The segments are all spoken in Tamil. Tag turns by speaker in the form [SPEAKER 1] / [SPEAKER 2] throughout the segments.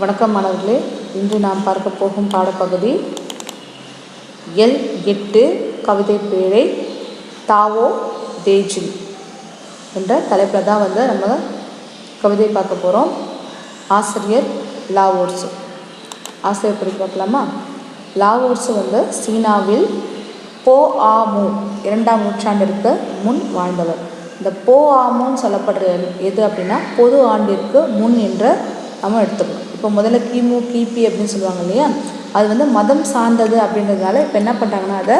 [SPEAKER 1] வணக்கம் மாணவர்களே, இன்று நாம் பார்க்க போகும் பாடப்பகுதி எல் 8 கவிதை பேழை தாவோ தேஜில் என்ற தலைப்பில் தான் நம்ம கவிதை பார்க்க போகிறோம். ஆசிரியர் லாவோட்சு. ஆசிரியர் பற்றி பார்க்கலாமா? லாவோட்சு சீனாவில் போ ஆ மூ 2ஆம் நூற்றாண்டிற்கு முன் வாழ்ந்தவர். இந்த போ ஆ மூன்னு சொல்லப்படுற எது அப்படின்னா பொது ஆண்டிற்கு முன் என்று நம்ம எடுத்துக்கணும். இப்போ முதல்ல கிமு கிபி அப்படின்னு சொல்லுவாங்க இல்லையா, அது மதம் சார்ந்தது அப்படின்றதுனால இப்போ என்ன பண்ணுறாங்கன்னா அதை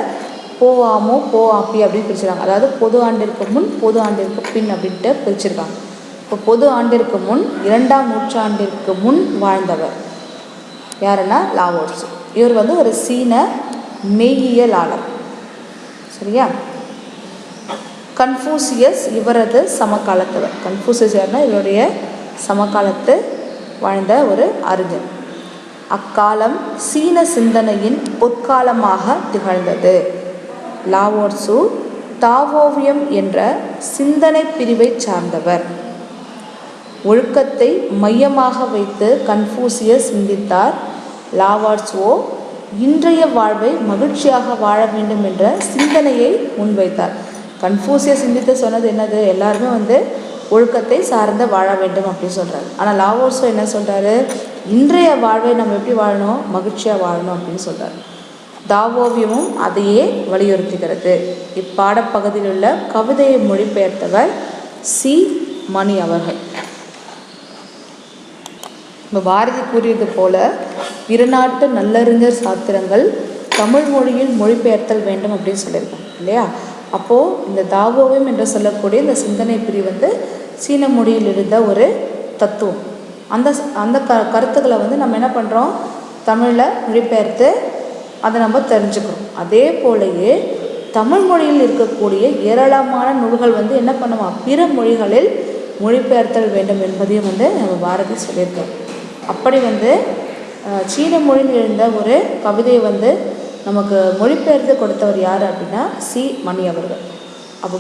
[SPEAKER 1] போ ஆமோ போ ஆப்பி அப்படின்னு பிரிச்சுருக்காங்க. அதாவது பொது ஆண்டிற்கு முன் பொது ஆண்டிற்கு பின் அப்படின்ட்டு பிரிச்சுருக்காங்க. இப்போ பொது ஆண்டிற்கு முன் 2ஆம் நூற்றாண்டிற்கு முன் வாழ்ந்தவர் யாருன்னா லாவோட்சு. இவர் ஒரு சீன மெய்யியலாளர். சரியா? கன்ஃபூசியஸ் இவரது சமகாலத்தவர். கன்ஃபூசியஸ் யாருன்னா இவருடைய சமகாலத்து வாழ்ந்த ஒரு அறிஞர். அக்காலம் சீன சிந்தனையின் பொற்காலமாக திகழ்ந்தது. லாவோட்சு தாவோவியம் என்ற சிந்தனை பிரிவை சார்ந்தவர். ஒழுக்கத்தை மையமாக வைத்து கன்ஃபூசியஸ் சிந்தித்தார். லாவோட்சுவோ இன்றைய வாழ்வை மகிழ்ச்சியாக வாழ வேண்டும் என்ற சிந்தனையை முன்வைத்தார். கன்ஃபூசியஸ் சிந்தித்து சொன்னது என்னது? எல்லாருமே ஒழுக்கத்தை சார்ந்த வாழ வேண்டும் அப்படின்னு சொல்கிறார். ஆனால் லாவோட்சு என்ன சொல்கிறாரு? இன்றைய வாழ்வை நம்ம எப்படி வாழணும்? மகிழ்ச்சியாக வாழணும் அப்படின்னு சொல்கிறார். தாவோவியமும் அதையே வலியுறுத்துகிறது. இப்பாடப்பகுதியில் உள்ள கவிதையை மொழிபெயர்த்தவர் சி மணி அவர்கள். பாரதி கூறியது போல இருநாட்டு நல்லறிஞர் சாத்திரங்கள் தமிழ் மொழியில் மொழிபெயர்த்தல் வேண்டும் அப்படின்னு சொல்லியிருக்காங்க இல்லையா? அப்போது இந்த தாவோவியம் என்று சொல்லக்கூடிய இந்த சிந்தனை பிரிவு சீன மொழியில் இருந்த ஒரு தத்துவம். அந்த கருத்துக்களை நம்ம என்ன பண்ணுறோம்? தமிழில் மொழிபெயர்த்து அதை நம்ம தெரிஞ்சுக்கிறோம். அதே போலயே தமிழ் மொழியில் இருக்கக்கூடிய ஏராளமான நூல்கள் என்ன பண்ணுமா? பிற மொழிகளில் மொழிபெயர்த்தல் வேண்டும் என்பதையும் நம்ம பாரதி சொல்லியிருக்கோம். அப்படி சீன மொழியில் இருந்த ஒரு கவிதையை நமக்கு மொழிபெயர்த்து கொடுத்தவர் யார் அப்படின்னா சி மணி அவர்கள். அப்போ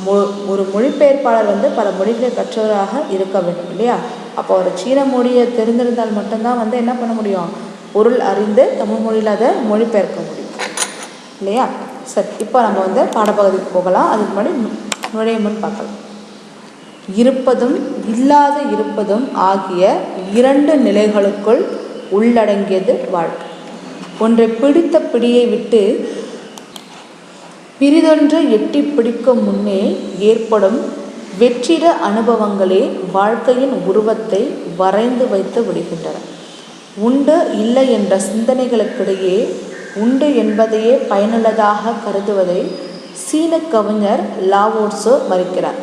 [SPEAKER 1] ஒரு மொழிபெயர்ப்பாளர் பல மொழிகளை கற்றவராக இருக்க வேண்டும் இல்லையா? அப்போ அவர் சீன மொழியை தெரிந்திருந்தால் மட்டும்தான் என்ன பண்ண முடியும்? பொருள் அறிந்து தமிழ் மொழியில் அதை மொழிபெயர்க்க முடியும் இல்லையா? சரி, இப்போ நம்ம பாடப்பகுதிக்கு போகலாம். அதுக்கு முன்னாடி நுழைய முன் பார்க்கலாம். இருப்பதும் இல்லாத இருப்பதும் ஆகிய 2 நிலைகளுக்குள் உள்ளடங்கியது வாழ்க்கை. ஒன்றை பிடித்த பிடியை விட்டு பிரிதொன்று எட்டி பிடிக்கும் முன்னே ஏற்படும் வெற்றிட அனுபவங்களே வாழ்க்கையின் உருவத்தை வரைந்து வைத்து விடுகின்றன. உண்டு இல்லை என்ற சிந்தனைகளுக்கிடையே உண்டு என்பதையே பயனுள்ளதாக கருதுவதை சீன கவிஞர் லாவோட்சு மறுக்கிறார்.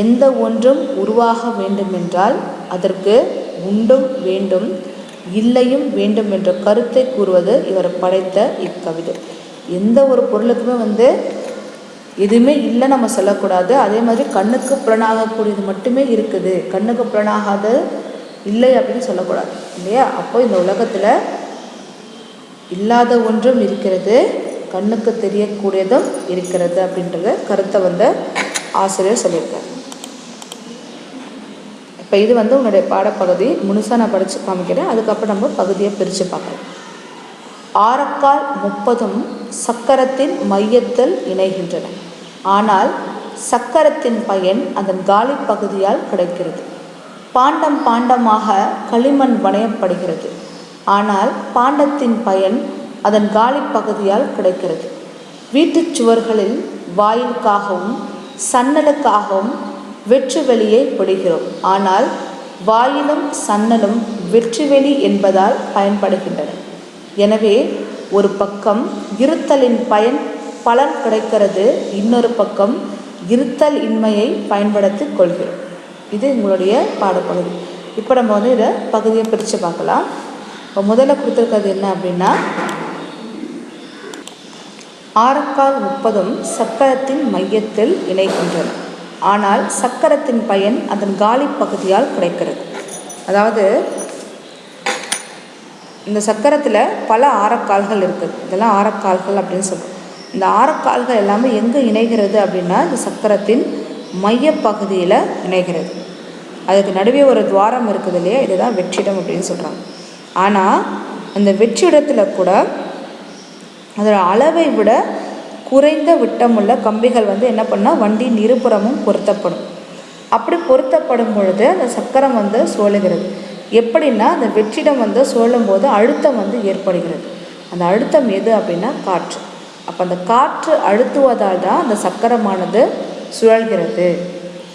[SPEAKER 1] எந்த ஒன்றும் உருவாக வேண்டுமென்றால் அதற்கு உண்டும் வேண்டும், இல்லையும் வேண்டும் என்ற கருத்தை கூறுவது இவர் படைத்த இக்கவிதை. எந்த ஒரு பொருளுக்குமே எதுவுமே இல்லை நம்ம சொல்லக்கூடாது. அதே மாதிரி கண்ணுக்கு புலனாகக்கூடியது மட்டுமே இருக்குது, கண்ணுக்கு புலனாகாது இல்லை அப்படின்னு சொல்லக்கூடாது இல்லையா? அப்போ இந்த உலகத்தில் இல்லாத ஒன்றும் இருக்கிறது, கண்ணுக்கு தெரியக்கூடியதும் இருக்கிறது அப்படின்றத கருத்தை ஆசிரியர் சொல்லியிருக்கார். இப்போ இது உன்னுடைய பாடப்பகுதி முழுசாக நான் படித்து காமிக்கிறேன். அதுக்கப்புறம் நம்ம பகுதியை பிரித்து பார்க்கலாம். ஆரக்கால் 30ம் சக்கரத்தின் மையத்தில் இணைகின்றன. ஆனால் சக்கரத்தின் பயன் அதன் காலி பகுதியால் கிடைக்கிறது. பாண்டம் பாண்டமாக களிமண் வணையப்படுகிறது. ஆனால் பாண்டத்தின் பயன் அதன் காலி பகுதியால் கிடைக்கிறது. வீட்டுச் சுவர்களில் வாயிலுக்காகவும் சன்னலுக்காகவும் வெற்று வெளியை பிடிக்கிறோம். ஆனால் வாயிலும் சன்னலும் வெற்றுவெளி என்பதால் பயன்படுகின்றன. எனவே ஒரு பக்கம் இருத்தலின் பலன் கிடைக்கிறது, இன்னொரு பக்கம் இருத்தல் இன்மையை பயன்படுத்தி கொள்கிறோம். இது உங்களுடைய பாடப்பகுதி. இப்போ நம்ம இதை பகுதியை பிரித்து பார்க்கலாம். இப்போ முதல்ல கொடுத்துருக்கிறது என்ன அப்படின்னா, ஆரக்கால் 30ம் சக்கரத்தின் மையத்தில் இணைகின்றன. ஆனால் சக்கரத்தின் பயன் அதன் காலி பகுதியால் கிடைக்கிறது. அதாவது இந்த சக்கரத்தில் பல ஆரக்கால்கள் இருக்குது. இதெல்லாம் ஆரக்கால்கள் அப்படின்னு சொல்கிறோம். இந்த ஆரக்கால்கள் எல்லாமே எங்கே இணைகிறது அப்படின்னா இந்த சக்கரத்தின் மைய பகுதியில் இணைகிறது. அதுக்கு நடுவே ஒரு துவாரம் இருக்குது இல்லையா, இதுதான் வெற்றிடம் அப்படின்னு சொல்கிறாங்க. ஆனால் அந்த வெற்றிடத்தில் கூட அதோட அளவை விட குறைந்த விட்டமுள்ள கம்பிகள் வந்து என்ன பண்ணால் வண்டியின் இருபுறமும் பொருத்தப்படும். அப்படி பொருத்தப்படும் பொழுது அந்த சக்கரம் வந்து சுழலுகிறது. எப்படின்னா அந்த வெற்றிடம் வந்து சுழலும் போது அழுத்தம் வந்து ஏற்படுகிறது. அந்த அழுத்தம் எது அப்படின்னா காற்று. அப்போ அந்த காற்று அழுத்துவதால் தான் அந்த சக்கரமானது சுழல்கிறது.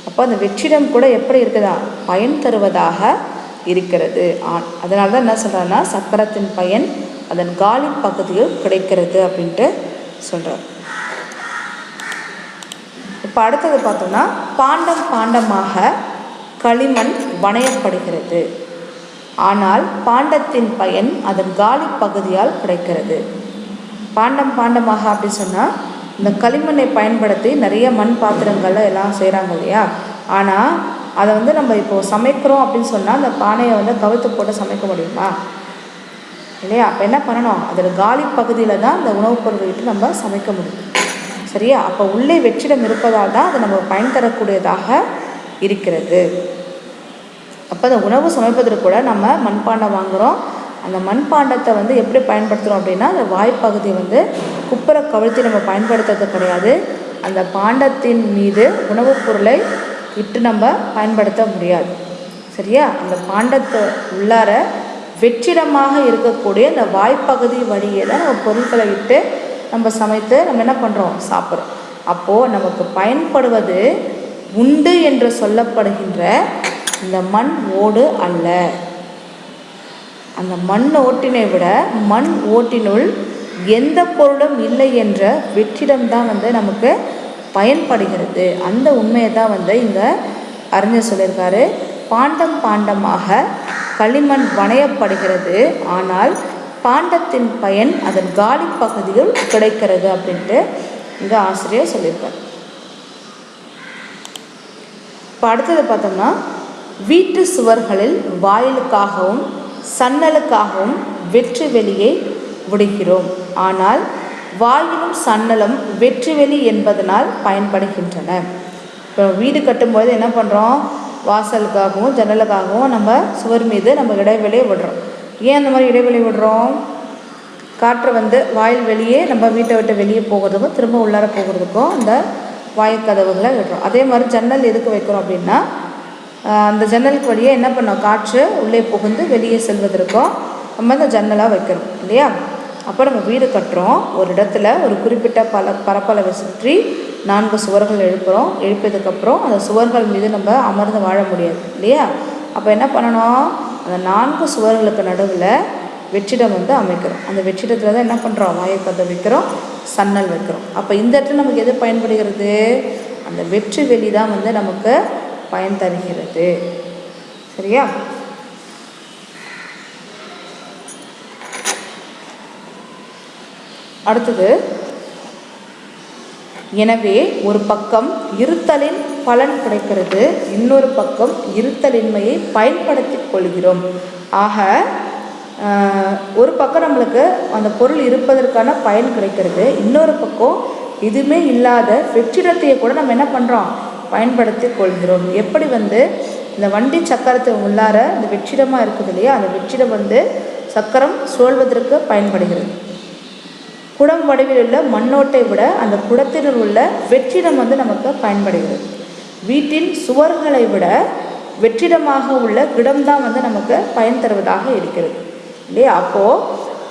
[SPEAKER 1] அப்போ அந்த வெற்றிடம் கூட எப்படி இருக்குதா, பயன் தருவதாக இருக்கிறது. அதனால தான் என்ன சொல்கிறாருன்னா சக்கரத்தின் பயன் அதன் காலி பகுதியில் கிடைக்கிறது அப்படின்ட்டு சொல்கிறார். இப்போ அடுத்தது பார்த்தோம்னா பாண்டம் பாண்டமாக களிமண் வணையப்படுகிறது, ஆனால் பாண்டத்தின் பயன் அதன் காலி பகுதியால் கிடைக்கிறது. பாண்டம் பாண்டமாக அப்படின்னு சொன்னால் இந்த களிமண்ணை பயன்படுத்தி நிறைய மண் பாத்திரங்கள்ல எல்லாம் செய்கிறாங்க இல்லையா. ஆனால் அதை வந்து நம்ம இப்போது சமைக்கிறோம் அப்படின்னு சொன்னால் அந்த பானையை வந்து கவுத்து போட்டு சமைக்க முடியுமா இல்லையா. அப்போ என்ன பண்ணணும், அதில் காலி பகுதியில் தான் அந்த உணவுப் பொருட்களை நம்ம சமைக்க முடியும். சரியா. அப்போ உள்ளே வெற்றிடம் இருப்பதால் தான் அது நம்ம பயன் தரக்கூடியதாக இருக்கிறது. அப்போ அந்த உணவு சமைப்பதற்கு கூட நம்ம மண்பாண்டம் வாங்குகிறோம். அந்த மண்பாண்டத்தை வந்து எப்படி பயன்படுத்துகிறோம் அப்படின்னா அந்த வாய்ப்பகுதியை வந்து குப்புற கவிழ்த்தி நம்ம பயன்படுத்துறது கிடையாது. அந்த பாண்டத்தின் மீது உணவுப் பொருளை இட்டு நம்ம பயன்படுத்த முடியாது. சரியா. அந்த பாண்டத்தை உள்ளார வெற்றிடமாக இருக்கக்கூடிய அந்த வாய்ப்பகுதி வழியே தான் நம்ம பொருட்களை இட்டு நம்ம சமைத்து நம்ம என்ன பண்ணுறோம், சாப்பிட்றோம். அப்போது நமக்கு பயன்படுவது உண்டு என்று சொல்லப்படுகின்ற இந்த மண் ஓடு அல்ல. அந்த மண் ஓட்டினை விட மண் ஓட்டினுள் எந்த பொருளும் இல்லை என்ற வெற்றிடம்தான் வந்து நமக்கு பயன்படுகிறது. அந்த உண்மையை தான் வந்து இங்கே அறிஞர் சொல்லியிருக்காரு. பாண்டம் பாண்டமாக களிமண் வணையப்படுகிறது, ஆனால் பாண்டத்தின் பயன் அதன் காலி பகுதியில் கிடைக்கிறது அப்படின்ட்டு இங்கே ஆசிரியர் சொல்லியிருக்கார். இப்போ அடுத்தது பார்த்தோம்னா வீட்டு சுவர்களில் வாயிலுக்காகவும் சன்னலுக்காகவும் வெற்றி வெளியை விடுகிறோம், ஆனால் வாயிலும் சன்னலும் வெற்றி வெளி என்பதனால் பயன்படுகின்றன. இப்போ வீடு கட்டும்போது என்ன பண்ணுறோம், வாசலுக்காகவும் ஜன்னலுக்காகவும் நம்ம சுவர் மீது நம்ம இடைவெளியை விடுறோம். ஏன் அந்த மாதிரி இடைவெளி விடுறோம், காற்று வந்து வாயில் வெளியே நம்ம வீட்டை விட்டு வெளியே போகிறதுக்கும் திரும்ப உள்ளார போகிறதுக்கும் அந்த வாயுக்கதவுகளை விடுறோம். அதே மாதிரி ஜன்னல் எதுக்கு வைக்கிறோம் அப்படின்னா அந்த ஜன்னலுக்கு வழியே என்ன பண்ணோம், காற்று உள்ளே புகுந்து வெளியே செல்வதற்கும் நம்ம அந்த ஜன்னலாக வைக்கிறோம் இல்லையா. அப்போ நம்ம வீடு கட்டுறோம், ஒரு இடத்துல ஒரு குறிப்பிட்ட பரப்பளவை சுற்றி 4 சுவர்கள் எழுப்புகிறோம். எழுப்பியதுக்கப்புறம் அந்த சுவர்கள் மீது நம்ம அமர்ந்து வாழ முடியாது இல்லையா. அப்போ என்ன பண்ணணும், அந்த 4 சுவர்களுக்கு நடுவில் வெற்றிடம் வந்து அமைக்கிறோம். அந்த வெற்றிடத்தில் தான் என்ன பண்ணுறோம், வாயுக்கதவு வைக்கிறோம், சன்னல் வைக்கிறோம். அப்போ இந்த இடத்துல நமக்கு எது பயன்படுகிறது, அந்த வெற்றி வெளி தான் வந்து நமக்கு பயன் தருகிறது. சரியா. அடுத்தது, எனவே ஒரு பக்கம் இருத்தலின் பலன் கிடைக்கிறது, இன்னொரு பக்கம் இருத்தலின்மையை பயன்படுத்தி கொள்கிறோம். ஆக ஒரு பக்கம் நம்மளுக்கு அந்த பொருள் இருப்பதற்கான பயன் கிடைக்கிறது, இன்னொரு பக்கம் எதுவுமே இல்லாத வெற்றிடத்தையே கூட நம்ம என்ன பண்ணுறோம், பயன்படுத்தி கொள்கிறோம். எப்படி வந்து இந்த வண்டி சக்கரத்தை உள்ளார இந்த வெற்றிடமாக இருக்குது இல்லையா, அந்த வெற்றிடம் வந்து சக்கரம் சுழல்வதற்கு பயன்படுகிறது. குடம் வடிவில் உள்ள மண்ணோட்டை விட அந்த குடத்தினுள் உள்ள வெற்றிடம் வந்து நமக்கு பயன்படுகிறது. வீட்டின் சுவர்களை விட வெற்றிடமாக உள்ள இடம்தான் வந்து நமக்கு பயன் தருவதாக இருக்கிறது இல்லையா. அப்போது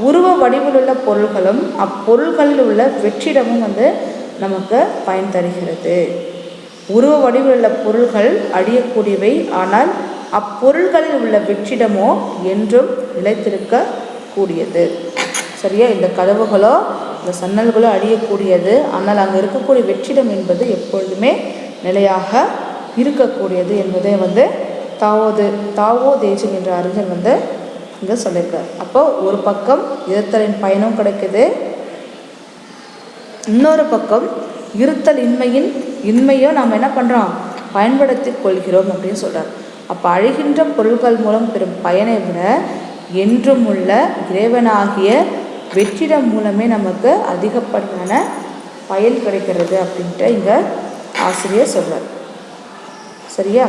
[SPEAKER 1] உருவ வடிவில் உள்ள பொருள்களும் அப்பொருள்களில் உள்ள வெற்றிடமும் வந்து நமக்கு பயன் தருகிறது. உருவ வடிவில் உள்ள பொருள்கள் அழியக்கூடியவை, ஆனால் அப்பொருள்களில் உள்ள வெற்றிடமோ என்றும் நிலைத்திருக்க கூடியது. சரியா. இந்த கதவுகளோ இந்த சன்னல்களோ அழியக்கூடியது, ஆனால் அங்கே இருக்கக்கூடிய வெற்றிடம் என்பது எப்பொழுதுமே நிலையாக இருக்கக்கூடியது என்பதை வந்து தாவோ தேஜிங் என்ற அறிஞர் வந்து இங்கே சொல்லியிருக்கார். அப்போ ஒரு பக்கம் இருத்தலின் பயனும் கிடைக்குது, இன்னொரு பக்கம் இருத்தல் இன்மையும் நாம் என்ன பண்ணுறோம், பயன்படுத்தி கொள்கிறோம் அப்படின்னு சொல்கிறார். அப்போ அழிகின்ற பொருட்கள் மூலம் பெறும் பயனை விட என்றும் உள்ள இறைவனாகிய வெற்றிடம் மூலமே நமக்கு அதிகப்படியான பயன் கிடைக்கிறது அப்படின்ட்டு இங்கே ஆசிரியர் சொல்கிறார். சரியா.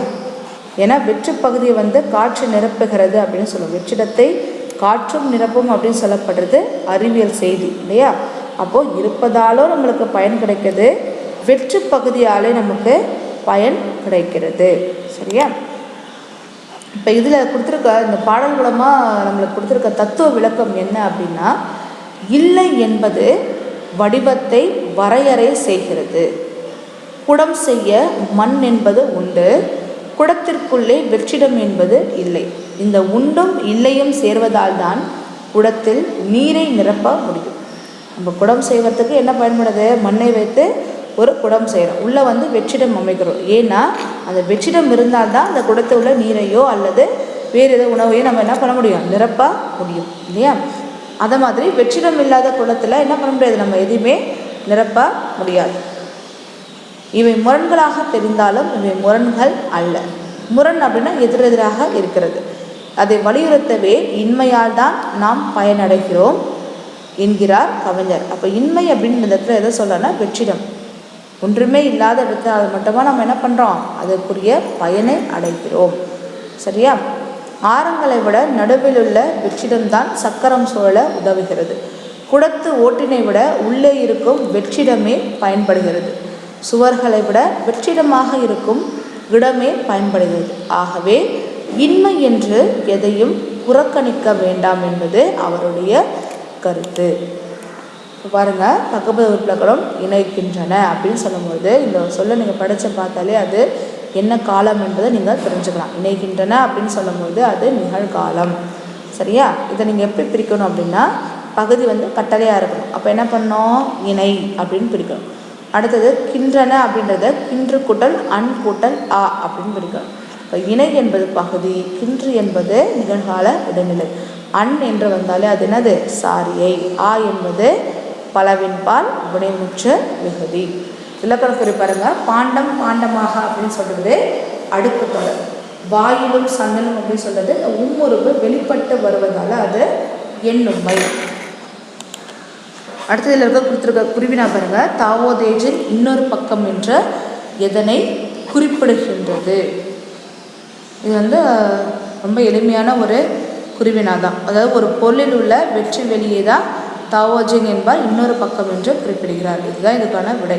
[SPEAKER 1] ஏன்னா வெற்று பகுதியை வந்து காற்று நிரப்புகிறது அப்படின்னு சொல்லுவோம். வெற்றிடத்தை காற்றும் நிரப்பும் அப்படின்னு சொல்லப்படுறது அறிவியல் செய்தி இல்லையா. அப்போது இருப்பதாலும் நம்மளுக்கு பயன் கிடைக்கிறது, வெற்று பகுதியாலே நமக்கு பயன் கிடைக்கிறது. சரியா. இப்போ இதில் கொடுத்துருக்க இந்த பாடல் மூலமாக நம்மளுக்கு கொடுத்துருக்க தத்துவ விளக்கம் என்ன அப்படின்னா, இல்லை என்பது வடிவத்தை வரையறை செய்கிறது. குடம் செய்ய மண் என்பது உண்டு, குடத்திற்குள்ளே வெற்றிடம் என்பது இல்லை. இந்த உண்டும் இல்லையும் சேர்வதால் தான் குடத்தில் நீரை நிரப்ப முடியும். நம்ம குடம் செய்வதற்கு என்ன பயன்படுது? மண்ணை வைத்து ஒரு குடம் செய்கிறோம், உள்ளே வெற்றிடம் அமைக்கிறோம். ஏன்னா அந்த வெற்றிடம் இருந்தால்தான் அந்த குடத்தில் உள்ள நீரையோ அல்லது வேறு ஏதோ உணவையோ நம்ம என்ன பண்ண முடியும்? நிரப்ப முடியும் இல்லையா. அதை மாதிரி வெற்றிடம் இல்லாத குடத்தில் என்ன பண்ண முடியாது? நம்ம எதுவுமே நிரப்ப முடியாது. இவை முரண்களாக தெரிந்தாலும் இவை முரண்கள் அல்ல. முரண் அப்படின்னா எதிரெதிராக இருக்கிறது. அதை வலியுறுத்தவே இன்மையால் தான் நாம் பயனடைகிறோம் என்கிறார் கவிஞர். அப்போ இன்மை அப்படின்னு இந்த இடத்துல எதை சொல்லனா, வெற்றிடம் ஒன்றுமே இல்லாத இடத்துல அது மட்டுமா நம்ம என்ன பண்ணுறோம்? அதற்குரிய பயனை அடைகிறோம். சரியா. ஆரங்களை விட நடுவில் உள்ள வெற்றிடம்தான் சக்கரம் சூழல உதவுகிறது. குடத்து ஓட்டினை விட உள்ளே இருக்கும் வெற்றிடமே பயன்படுகிறது. சுவர்களை விட வெற்றிடமாக இருக்கும் இடமே பயன்படுகிறது. ஆகவே இன்மை என்று எதையும் புறக்கணிக்க வேண்டாம் என்பது அவருடைய கருத்து. பாருங்க, பக்கபத உறுப்பிலக்கணம் இணைக்கின்றன அப்படின்னு சொல்லும்போது இந்த சொல்ல நீங்கள் படித்து பார்த்தாலே அது என்ன காலம் என்பதை நீங்கள் தெரிஞ்சுக்கலாம். இணைகின்றன அப்படின்னு சொல்லும்போது அது நிகழ்காலம். சரியா. இதை நீங்கள் எப்படி பிரிக்கணும் அப்படின்னா, பகுதி கட்டளையாக இருக்கணும். அப்போ என்ன பண்ணோம்? இணை அப்படின்னு பிரிக்கணும். அடுத்தது கின்றன அப்படின்றத கின்று கூட்டல் அன் கூட்டல் ஆ அப்படின்னு பிரிக்கணும். இப்போ இணை என்பது பகுதி, கின்று என்பது நிகழ்கால இடைநிலை, அன் என்று வந்தாலே அது என்னது? சாரியை. ஆ என்பது பலவின்பால் வினைமுற்ற விகுதி. இலக்கண குறி பாருங்க. பாண்டம் பாண்டமாக அப்படின்னு சொல்றது அடுக்கு தொடர். வாயிலும் சன்னலும் அப்படின்னு சொல்றது உம்முறுப்பு வெளிப்பட்டு வருவதால் அது எண்ணுமை. அடுத்ததில் இருக்க கொடுத்துருக்க குறிவினா பாருங்க. தாவோதேஜின் இன்னொரு பக்கம் என்ற எதனை குறிப்பிடுகின்றது. இது ரொம்ப எளிமையான ஒரு குறிவினா தான். அதாவது ஒரு பொருளில் உள்ள வெற்றி வெளியே தான் தாவோஜிங் என்பார் இன்னொரு பக்கம் என்று குறிப்பிடுகிறார். இதுதான் இதுக்கான விடை.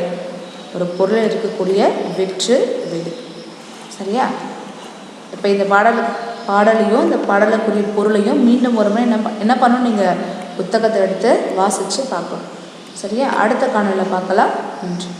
[SPEAKER 1] ஒரு பொருளில் இருக்கக்கூடிய வெற்று வெளி. சரியா. இப்போ இந்த பாடலையும் இந்த பாடலுக்குரிய பொருளையும் மீண்டும் ஒரு முறை என்ன பண்ணணும்? நீங்கள் புத்தகத்தை எடுத்து வாசித்து பார்க்கணும். சரியா. அடுத்த காணொளியில் பார்க்கலாம். நன்றி.